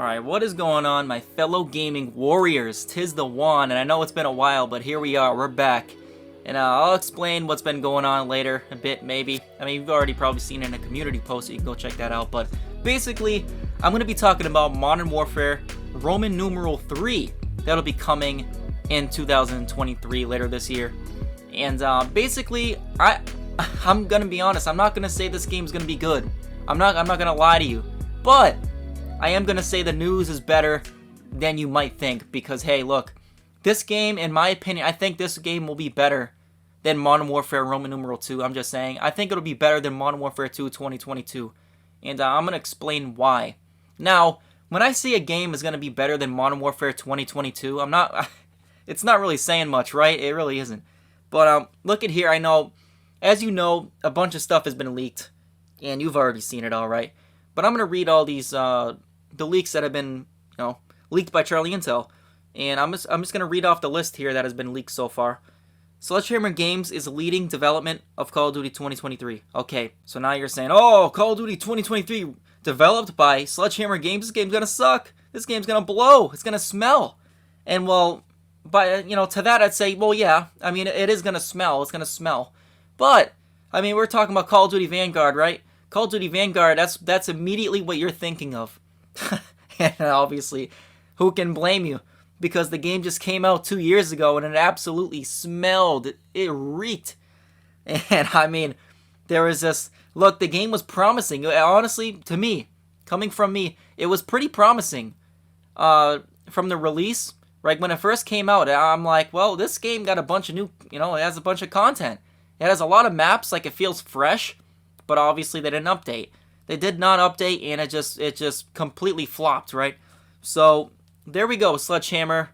Alright, what is going on, my fellow gaming warriors? 'Tis the one, and I know it's been a while, but here we are, we're back. And I'll explain what's been going on later, a bit, maybe. I mean, you've already probably seen it in a community post, so you can go check that out. But basically, I'm going to be talking about Modern Warfare Roman numeral 3. That'll be coming in 2023, later this year. And basically, I'm going to be honest, I'm not going to say this game's going to be good. I'm not going to lie to you. But I am going to say the news is better than you might think, because hey, look, this game, in my opinion, I think this game will be better than Modern Warfare Roman numeral 2. I'm just saying. I think it'll be better than Modern Warfare 2 2022. And I'm going to explain why. Now, when I say a game is going to be better than Modern Warfare 2022, it's not really saying much, right? It really isn't. But look at here, I know, as you know, a bunch of stuff has been leaked, and you've already seen it all, right? But I'm going to read all these, the leaks that have been, leaked by Charlie Intel. And I'm just going to read off the list here that has been leaked so far. Sledgehammer Games is leading development of Call of Duty 2023. Okay, so now you're saying, oh, Call of Duty 2023 developed by Sledgehammer Games. This game's going to suck. This game's going to blow. It's going to smell. And well, to that I'd say, well, yeah. I mean, it is going to smell. It's going to smell. But, I mean, we're talking about Call of Duty Vanguard, right? Call of Duty Vanguard, that's immediately what you're thinking of. And obviously, who can blame you? Because the game just came out 2 years ago and it absolutely smelled. It reeked. And I mean, there was this, look, the game was promising. Honestly, to me, coming from me, it was pretty promising. From the release, right, when it first came out, I'm like, well, this game got a bunch of new, it has a bunch of content. It has a lot of maps, like it feels fresh, but obviously they didn't update. They did not update, and it just completely flopped, right? So there we go. Sledgehammer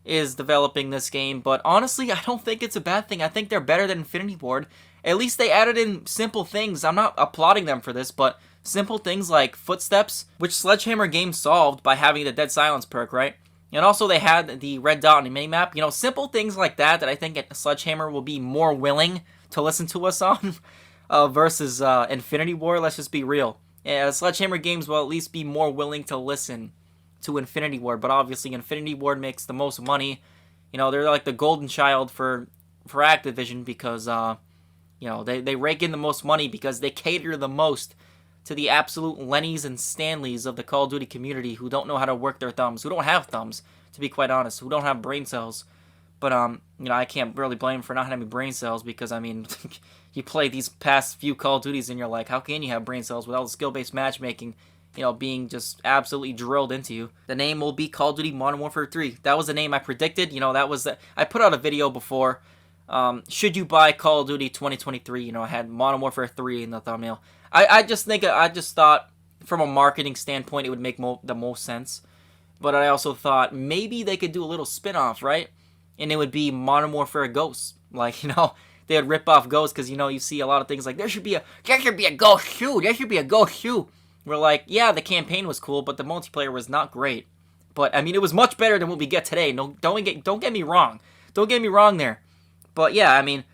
is developing this game, but honestly, I don't think it's a bad thing. I think they're better than Infinity Ward. At least they added in simple things. I'm not applauding them for this, but simple things like footsteps, which Sledgehammer Games solved by having the Dead Silence perk, right? And also they had the red dot on the minimap. Simple things like that I think Sledgehammer will be more willing to listen to us on versus Infinity Ward. Let's just be real. Sledgehammer Games will at least be more willing to listen to Infinity Ward, but obviously Infinity Ward makes the most money. They're like the golden child for Activision because they rake in the most money because they cater the most to the absolute Lennys and Stanleys of the Call of Duty community who don't know how to work their thumbs, who don't have thumbs, to be quite honest, who don't have brain cells. But I can't really blame them for not having brain cells because, I mean, you play these past few Call of Duties and you're like, how can you have brain cells without the skill-based matchmaking, being just absolutely drilled into you? The name will be Call of Duty Modern Warfare 3. That was the name I predicted. That was I put out a video before. Should you buy Call of Duty 2023? I had Modern Warfare 3 in the thumbnail. I just thought from a marketing standpoint it would make the most sense. But I also thought maybe they could do a little spin-off, right? And it would be Modern Warfare Ghosts. Like, they would rip off Ghosts because, you see a lot of things like, there should be a Ghost shoe. There should be a Ghost shoe. We're like, yeah, the campaign was cool, but the multiplayer was not great. But, I mean, it was much better than what we get today. No, don't get me wrong. Don't get me wrong there. But, yeah, I mean,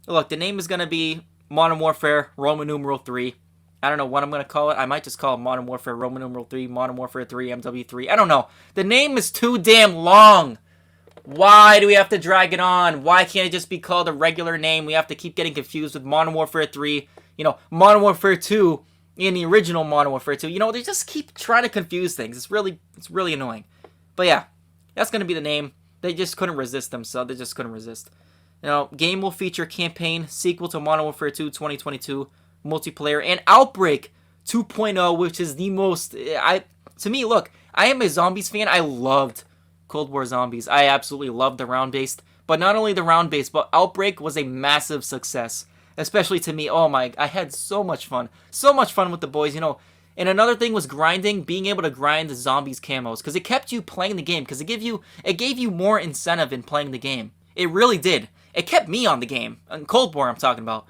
look, the name is going to be Modern Warfare Roman numeral 3. I don't know what I'm going to call it. I might just call it Modern Warfare Roman numeral 3, Modern Warfare 3, MW3. I don't know. The name is too damn long. Why do we have to drag it on? Why can't it just be called a regular name? We have to keep getting confused with Modern Warfare 3, Modern Warfare 2, and the original Modern Warfare 2. They just keep trying to confuse things. It's really annoying. But yeah, that's going to be the name. They just couldn't resist themselves. They just couldn't resist. Game will feature campaign, sequel to Modern Warfare 2 2022, multiplayer, and Outbreak 2.0, which is the most... to me, look, I am a Zombies fan. I loved Cold War Zombies. I absolutely loved the round-based. But not only the round-based, but Outbreak was a massive success. Especially to me. Oh my, I had so much fun. So much fun with the boys, And another thing was grinding, being able to grind the Zombies camos. Because it kept you playing the game. Because it gave you more incentive in playing the game. It really did. It kept me on the game. In Cold War, I'm talking about.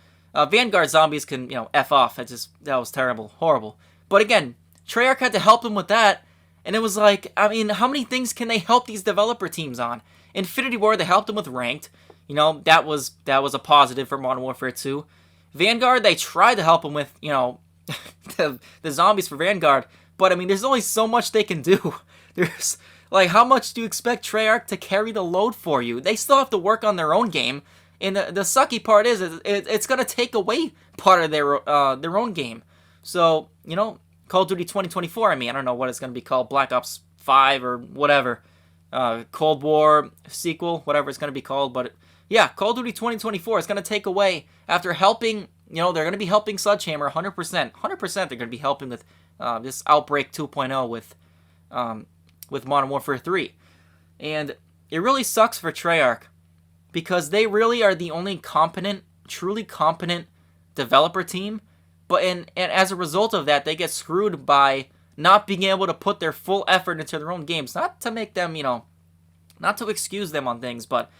Vanguard Zombies can, F off. That was terrible. Horrible. But again, Treyarch had to help them with that. And it was like, I mean, how many things can they help these developer teams on? Infinity Ward, they helped them with Ranked. That was a positive for Modern Warfare 2. Vanguard, they tried to help them with, the zombies for Vanguard, But I mean, there's only so much they can do. There's like, how much do you expect Treyarch to carry the load for you? They still have to work on their own game, and the sucky part is it's gonna take away part of their own game. So you know, Call of Duty 2024. I mean, I don't know what it's gonna be called, Black Ops 5 or whatever, Cold War sequel, whatever it's gonna be called. But yeah, Call of Duty 2024 is gonna take away after helping. You know, they're gonna be helping Sledgehammer 100%. 100%. They're gonna be helping with this Outbreak 2.0 with Modern Warfare 3. And it really sucks for Treyarch because they really are the only competent, truly competent developer team. But and as a result of that, they get screwed by not being able to put their full effort into their own games. Not to make them, you know, not to excuse them on things, but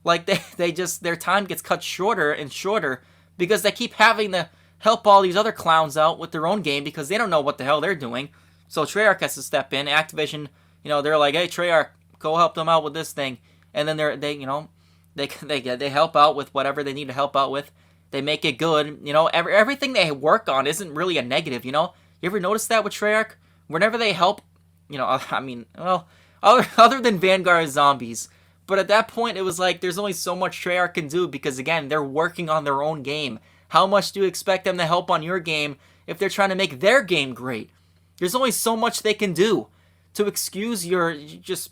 like they just, their time gets cut shorter and shorter because they keep having to help all these other clowns out with their own game because they don't know what the hell they're doing. So Treyarch has to step in. Activision, you know, they're like, hey, Treyarch, go help them out with this thing. And then they help out with whatever they need to help out with. They make it good. You know, everything they work on isn't really a negative, you know? You ever notice that with Treyarch? Whenever they help, you know, I mean, well, other than Vanguard Zombies. But at that point, it was like, there's only so much Treyarch can do because, again, they're working on their own game. How much do you expect them to help on your game if they're trying to make their game great? There's only so much they can do to excuse your just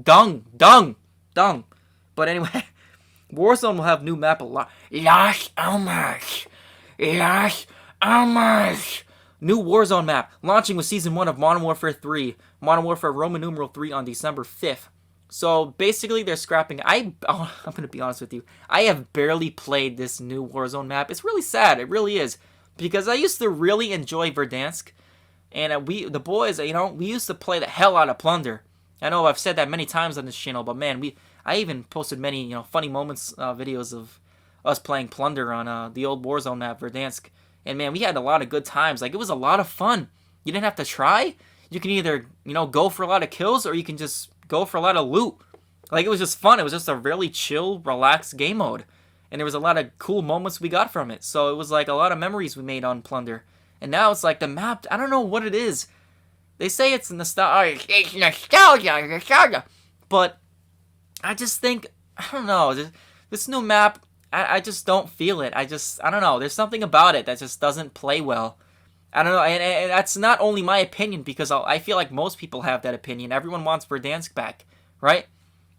dung. But anyway, Warzone will have new map a lot. Las Almas. New Warzone map, launching with Season 1 of Modern Warfare 3. Modern Warfare Roman numeral 3 on December 5th. So basically they're scrapping. I'm going to be honest with you. I have barely played this new Warzone map. It's really sad. It really is. Because I used to really enjoy Verdansk. And the boys, you know, we used to play the hell out of Plunder. I know I've said that many times on this channel, but man, I even posted many, you know, funny moments videos of us playing Plunder on the old Warzone map, Verdansk. And man, we had a lot of good times. Like, it was a lot of fun. You didn't have to try. You can either, you know, go for a lot of kills or you can just go for a lot of loot. Like, it was just fun. It was just a really chill, relaxed game mode. And there was a lot of cool moments we got from it. So it was like a lot of memories we made on Plunder. And now it's like the map, I don't know what it is. They say it's nostalgia. It's nostalgia. But I just think, I don't know, this new map, I just don't feel it. I don't know. There's something about it that just doesn't play well. I don't know, and that's not only my opinion, because I feel like most people have that opinion. Everyone wants Verdansk back, right?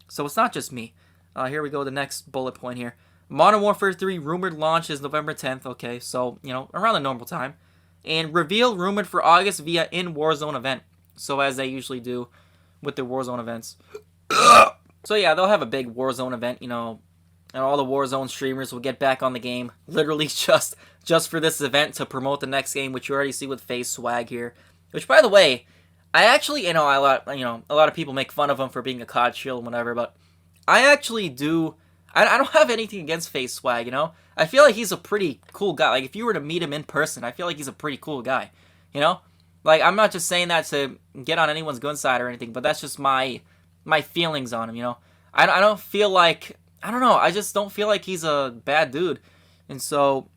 So it's not just me. Here we go, the next bullet point here. Modern Warfare 3 rumored launch is November 10th, okay, so, you know, around the normal time. And reveal rumored for August via in Warzone event. So as they usually do with their Warzone events. So yeah, they'll have a big Warzone event, you know, and all the Warzone streamers will get back on the game, literally just for this event to promote the next game, which you already see with FaZe Swag here. Which, by the way, I actually, you know, a lot of people make fun of him for being a COD shill and whatever, but I actually do. I don't have anything against FaZe Swag, you know. I feel like he's a pretty cool guy. Like, if you were to meet him in person, I feel like he's a pretty cool guy, you know. Like, I'm not just saying that to get on anyone's good side or anything, but that's just my feelings on him, you know. I don't feel like. I don't know, I just don't feel like he's a bad dude. And so,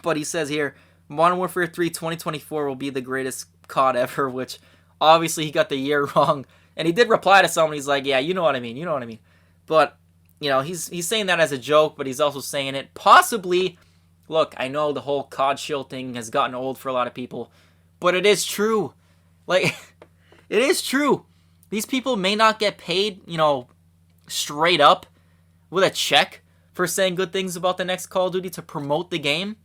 but he says here, Modern Warfare 3 2024 will be the greatest COD ever, which obviously he got the year wrong. And he did reply to someone, he's like, yeah, you know what I mean. But, you know, he's saying that as a joke, but he's also saying it possibly, look, I know the whole COD shill thing has gotten old for a lot of people, but it is true. Like, it is true. These people may not get paid, you know, straight up, with a check for saying good things about the next Call of Duty to promote the game.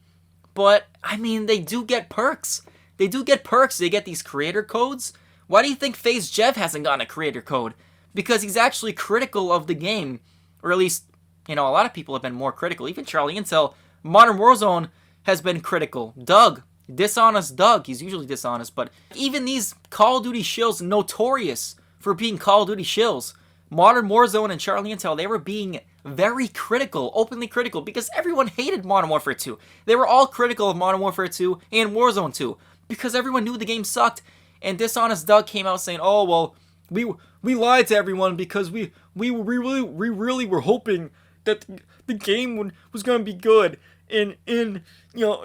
But, I mean, they do get perks. They get these creator codes. Why do you think FaZe Jeff hasn't gotten a creator code? Because he's actually critical of the game. Or at least, you know, a lot of people have been more critical. Even Charlie Intel, Modern Warzone has been critical. Doug, dishonest Doug. He's usually dishonest. But even these Call of Duty shills, notorious for being Call of Duty shills, Modern Warzone and Charlie Intel, they were being very critical, openly critical, because everyone hated Modern Warfare 2. They were all critical of Modern Warfare 2 and Warzone 2, because everyone knew the game sucked, and Dishonest Doug came out saying, oh, well, we lied to everyone because we really were hoping that the game was going to be good, and you know,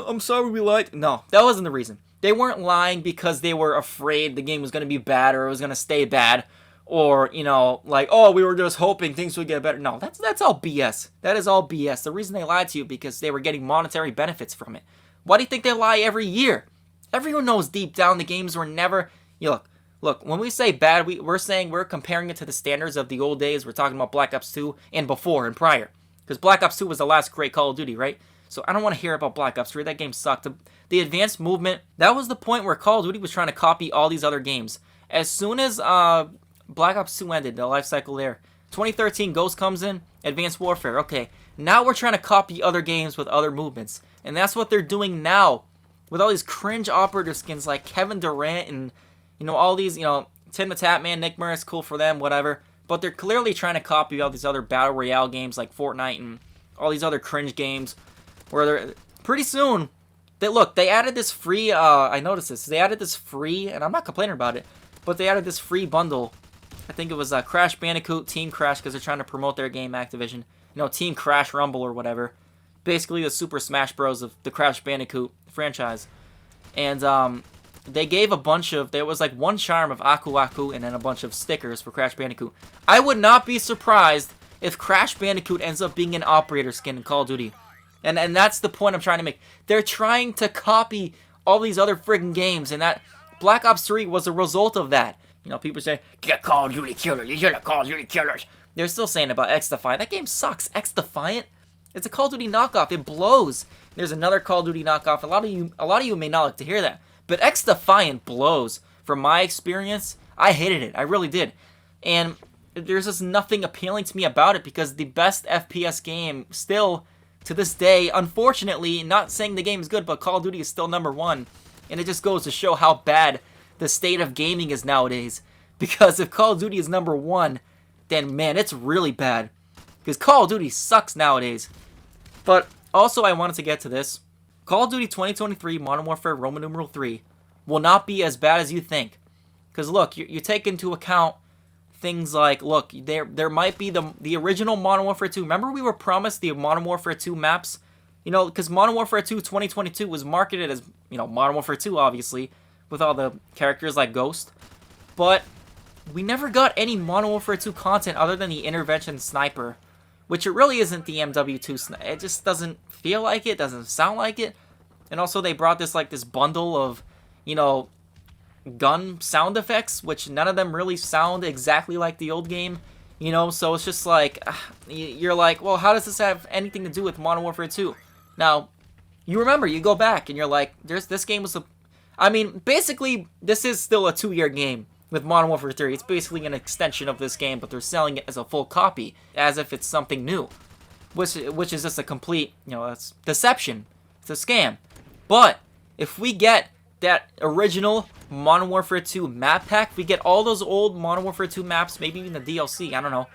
I'm sorry we lied. No, that wasn't the reason. They weren't lying because they were afraid the game was going to be bad or it was going to stay bad. Or, you know, like, oh, we were just hoping things would get better. No, that's all BS. That is all BS. The reason they lied to you because they were getting monetary benefits from it. Why do you think they lie every year? Everyone knows deep down the games were never... Look, when we say bad, we're saying we're comparing it to the standards of the old days. We're talking about Black Ops 2 and before and prior. Because Black Ops 2 was the last great Call of Duty, right? So I don't want to hear about Black Ops 3. That game sucked. The advanced movement, that was the point where Call of Duty was trying to copy all these other games. As soon as Black Ops 2 ended, the life cycle there, 2013 Ghost comes in, Advanced Warfare. Okay, now we're trying to copy other games with other movements. And that's what they're doing now. With all these cringe operator skins like Kevin Durant and, you know, all these, you know, Tim the Tatman, Nick Murris, cool for them, whatever. But they're clearly trying to copy all these other Battle Royale games like Fortnite and all these other cringe games. Where they're, pretty soon, they added this free, I noticed this, they added this free, and I'm not complaining about it, but they added this free bundle. I think it was Crash Bandicoot, Team Crash, because they're trying to promote their game, Activision. You know, Team Crash Rumble or whatever. Basically the Super Smash Bros. Of the Crash Bandicoot franchise. And, they gave a bunch of, there was like one charm of Aku Aku and then a bunch of stickers for Crash Bandicoot. I would not be surprised if Crash Bandicoot ends up being an operator skin in Call of Duty. And that's the point I'm trying to make. They're trying to copy all these other friggin' games, and that Black Ops 3 was a result of that. You know, people say, get Call of Duty killers, you hear the Call of Duty killers. They're still saying about X Defiant. That game sucks. X Defiant? It's a Call of Duty knockoff. It blows. There's another Call of Duty knockoff. A lot of you may not like to hear that. But X Defiant blows. From my experience, I hated it. I really did. And there's just nothing appealing to me about it because the best FPS game still, to this day, unfortunately, not saying the game is good, but Call of Duty is still #1. And it just goes to show how bad the state of gaming is nowadays. Because if Call of Duty is #1, then man, it's really bad. Because Call of Duty sucks nowadays. But also I wanted to get to this. Call of Duty 2023 Modern Warfare Roman numeral 3 will not be as bad as you think. Because look, you take into account things like, look, there might be the original Modern Warfare 2. Remember we were promised the Modern Warfare 2 maps? You know, because Modern Warfare 2 2022 was marketed as, you know, Modern Warfare 2, obviously, with all the characters like Ghost. But we never got any Modern Warfare 2 content other than the Intervention Sniper, which it really isn't the MW2 sniper. It just doesn't feel like it, doesn't sound like it. And also they brought this, like, this bundle of, you know, gun sound effects, which none of them really sound exactly like the old game, you know, so it's just like, you're like, well, how does this have anything to do with Modern Warfare 2? Now, you remember, you go back, and you're like, this game was I mean, basically, this is still a 2-year game with Modern Warfare 3. It's basically an extension of this game, but they're selling it as a full copy, as if it's something new, which is just a complete, you know, it's deception. It's a scam. But if we get that original Modern Warfare 2 map pack, we get all those old Modern Warfare 2 maps, maybe even the DLC, I don't know.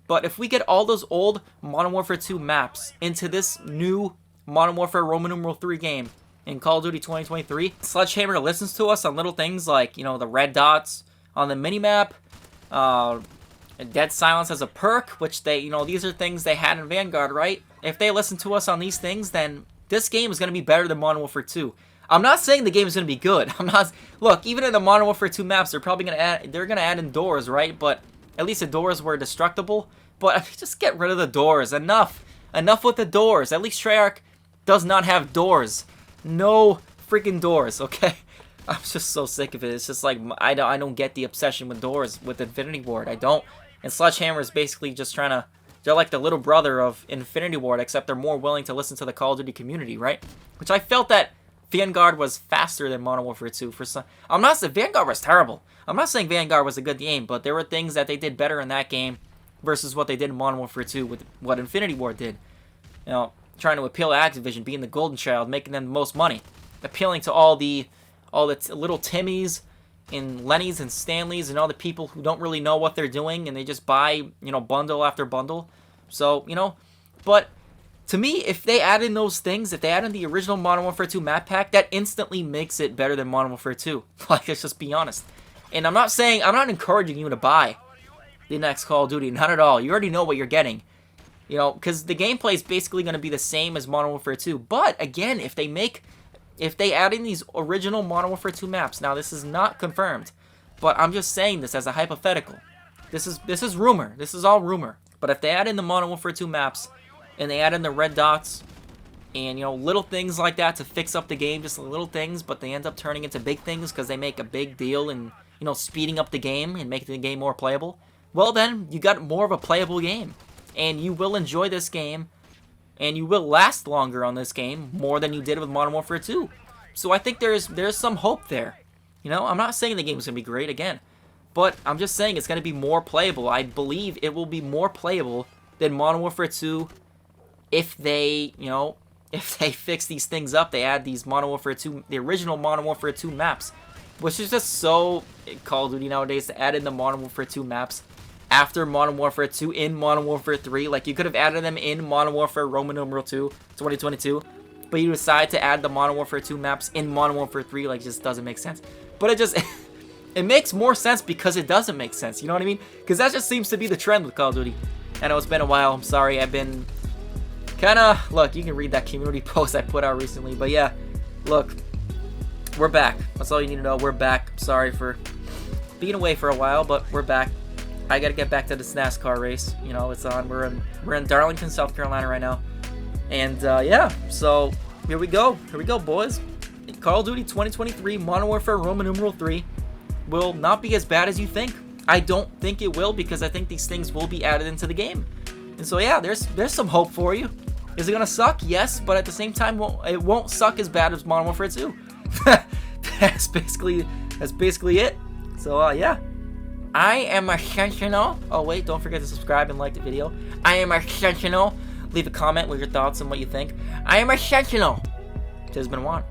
But if we get all those old Modern Warfare 2 maps into this new Modern Warfare Roman numeral 3 game in Call of Duty 2023, Sledgehammer listens to us on little things like, you know, the red dots on the minimap, Dead Silence as a perk, which they, you know, these are things they had in Vanguard, right? If they listen to us on these things, then this game is going to be better than Modern Warfare 2. I'm not saying the game is going to be good. Look, even in the Modern Warfare 2 maps, they're probably going to add in doors, right? But at least the doors were destructible. But I mean, just get rid of the doors. Enough with the doors. At least Treyarch does not have doors. No freaking doors, okay? I'm just so sick of it. It's just like, I don't get the obsession with doors with Infinity Ward. I don't. And Sledgehammer is basically just trying to, they're like the little brother of Infinity Ward, except they're more willing to listen to the Call of Duty community, right? Which I felt that Vanguard was faster than Modern Warfare 2 for some. I'm not saying Vanguard was terrible. I'm not saying Vanguard was a good game, but there were things that they did better in that game versus what they did in Modern Warfare 2 with what Infinity Ward did. You know, trying to appeal to Activision, being the golden child, making them the most money, appealing to all the little Timmys and Lennys and Stanleys and all the people who don't really know what they're doing and they just buy, you know, bundle after bundle. So, you know, but to me, if they add in those things, if they add in the original Modern Warfare 2 map pack, that instantly makes it better than Modern Warfare 2. Like, let's just be honest. And I'm not encouraging you to buy the next Call of Duty. Not at all. You already know what you're getting. You know, because the gameplay is basically going to be the same as Modern Warfare 2. But, again, if they make if they add in these original Modern Warfare 2 maps, now this is not confirmed, but I'm just saying this as a hypothetical. This is rumor. This is all rumor. But if they add in the Modern Warfare 2 maps, and they add in the red dots, and, you know, little things like that to fix up the game, just little things, but they end up turning into big things because they make a big deal and, you know, speeding up the game and making the game more playable, well then, you got more of a playable game. And you will enjoy this game, and you will last longer on this game more than you did with Modern Warfare 2. So I think there's some hope there. You know, I'm not saying the game is going to be great again, but I'm just saying it's going to be more playable. I believe it will be more playable than Modern Warfare 2 if they, you know, if they fix these things up. They add these Modern Warfare 2, the original Modern Warfare 2 maps, which is just so Call of Duty nowadays to add in the Modern Warfare 2 maps after Modern Warfare 2 in Modern Warfare 3. Like, you could have added them in Modern Warfare Roman numeral 2 2022, but you decide to add the Modern Warfare 2 maps in Modern Warfare 3. Like, it just doesn't make sense. But it just it makes more sense because it doesn't make sense, you know what I mean? Because that just seems to be the trend with Call of Duty. I know it's been a while, I'm sorry, I've been kinda, look, you can read that community post I put out recently, but yeah, look, we're back. That's all you need to know, we're back. I'm sorry for being away for a while, but we're back. I gotta get back to this NASCAR race. You know, it's on. We're in Darlington, South Carolina right now, and yeah. So here we go, boys. Call of Duty 2023 Modern Warfare Roman numeral 3 will not be as bad as you think. I don't think it will, because I think these things will be added into the game. And so yeah, there's some hope for you. Is it gonna suck? Yes, but at the same time, it won't suck as bad as Modern Warfare 2. That's basically it. So yeah. I am a Sentinel. Oh wait, don't forget to subscribe and like the video. I am a Sentinel. Leave a comment with your thoughts and what you think. I am a Sentinel. Tis been Juan.